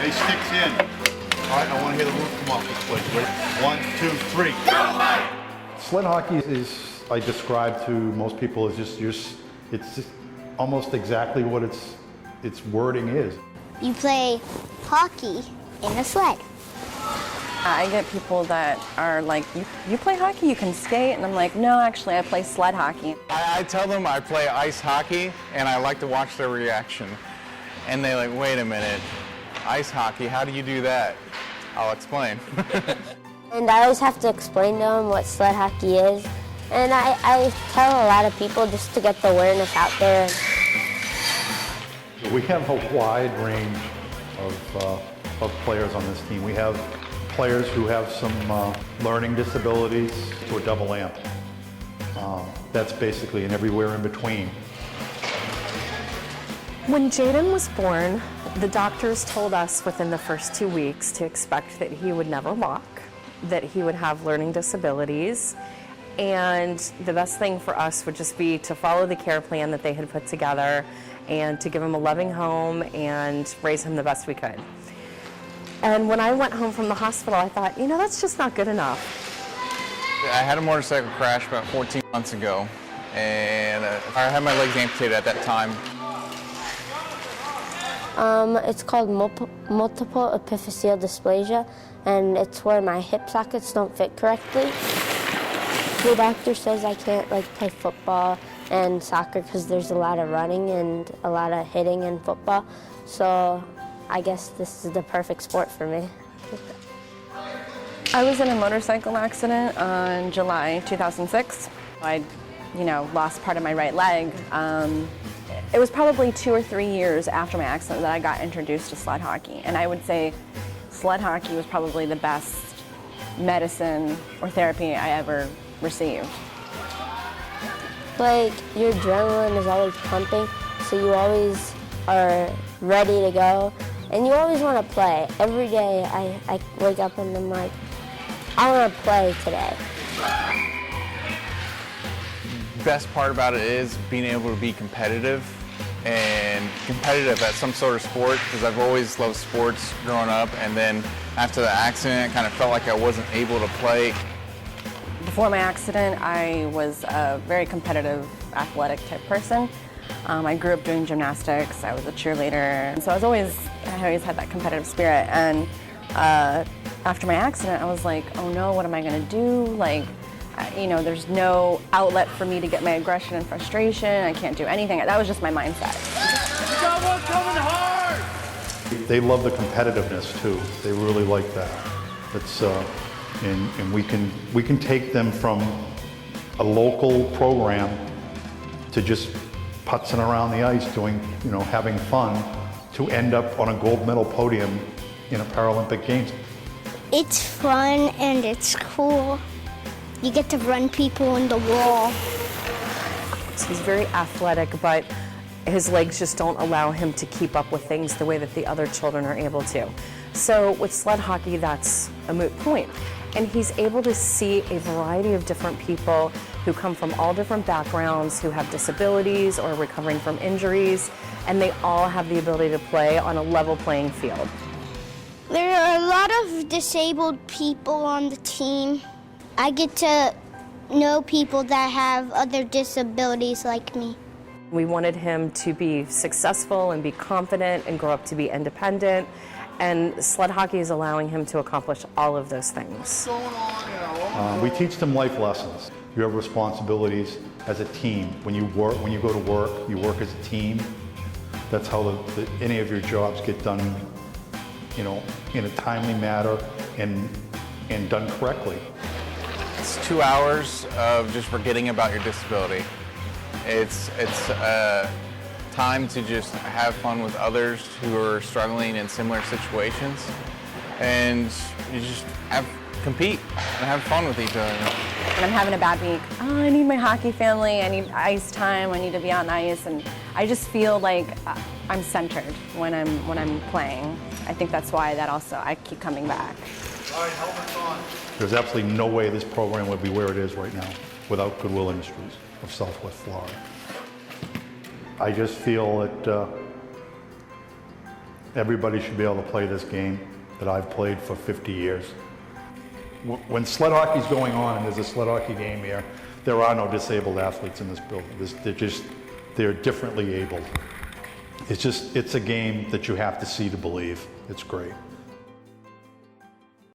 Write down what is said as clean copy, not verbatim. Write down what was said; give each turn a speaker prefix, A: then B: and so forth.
A: They sticks in. All right, I want to hear the roof come off this place. Ready? 1, 2, 3. Go!
B: Sled hockey is, I describe to most people, is it's just almost exactly what its wording is.
C: You play hockey in a sled.
D: I get people that are like, you play hockey, you can skate? And I'm like, no, actually, I play sled hockey.
E: I tell them I play ice hockey, and I like to watch their reaction. And they're like, wait a minute, ice hockey, how do you do that? I'll explain.
C: And I always have to explain to them what sled hockey is. And I tell a lot of people just to get the awareness out there.
B: We have a wide range of players on this team. We have players who have some learning disabilities to a double amp. That's basically and everywhere in between.
D: When Jaden was born, the doctors told us within the first 2 weeks to expect that he would never walk, that he would have learning disabilities, and the best thing for us would just be to follow the care plan that they had put together and to give him a loving home and raise him the best we could. And when I went home from the hospital, I thought, you know, that's just not good enough.
E: I had a motorcycle crash about 14 months ago, and I had my legs amputated at that time.
C: It's called multiple epiphyseal dysplasia, and it's where my hip sockets don't fit correctly. The doctor says I can't play football and soccer because there's a lot of running and a lot of hitting in football. So I guess this is the perfect sport for me.
D: I was in a motorcycle accident on July 2006. I, lost part of my right leg. It was probably 2 or 3 years after my accident that I got introduced to sled hockey. And I would say sled hockey was probably the best medicine or therapy I ever received.
C: Your adrenaline is always pumping, so you always are ready to go. And you always want to play. Every day I wake up and I'm like, I want to play today.
E: Best part about it is being able to be competitive at some sort of sport, because I've always loved sports growing up, and then after the accident I kind of felt like I wasn't able to play.
D: Before my accident, I was a very competitive, athletic type person. I grew up doing gymnastics, I was a cheerleader, and so I always had that competitive spirit. And after my accident, I was like, oh no, what am I gonna do? There's no outlet for me to get my aggression and frustration. I can't do anything. That was just my mindset.
A: You got one coming hard!
B: They love the competitiveness too. They really like that. It's and we can take them from a local program to just putzing around the ice, doing having fun, to end up on a gold medal podium in a Paralympic Games.
C: It's fun and it's cool. You get to run people in the wall.
D: He's very athletic, but his legs just don't allow him to keep up with things the way that the other children are able to. So with sled hockey, that's a moot point. And he's able to see a variety of different people who come from all different backgrounds, who have disabilities or recovering from injuries, and they all have the ability to play on a level playing field.
C: There are a lot of disabled people on the team. I get to know people that have other disabilities like me.
D: We wanted him to be successful and be confident and grow up to be independent, and sled hockey is allowing him to accomplish all of those things.
B: We teach them life lessons. You have responsibilities as a team. When you go to work, you work as a team. That's how any of your jobs get done, in a timely manner and done correctly.
E: It's 2 hours of just forgetting about your disability. It's time to just have fun with others who are struggling in similar situations, and you just compete and have fun with each other.
D: When I'm having a bad week, oh, I need my hockey family, I need ice time, I need to be on ice, and I just feel like I'm centered when I'm playing. I think that's why I keep coming back.
A: All right, helmets on.
B: There's absolutely no way this program would be where it is right now without Goodwill Industries of Southwest Florida. I just feel that Everybody should be able to play this game that I've played for 50 years. When sled hockey's going on, and there's a sled hockey game here, there are no disabled athletes in this building. They're differently abled. It's a game that you have to see to believe. It's great.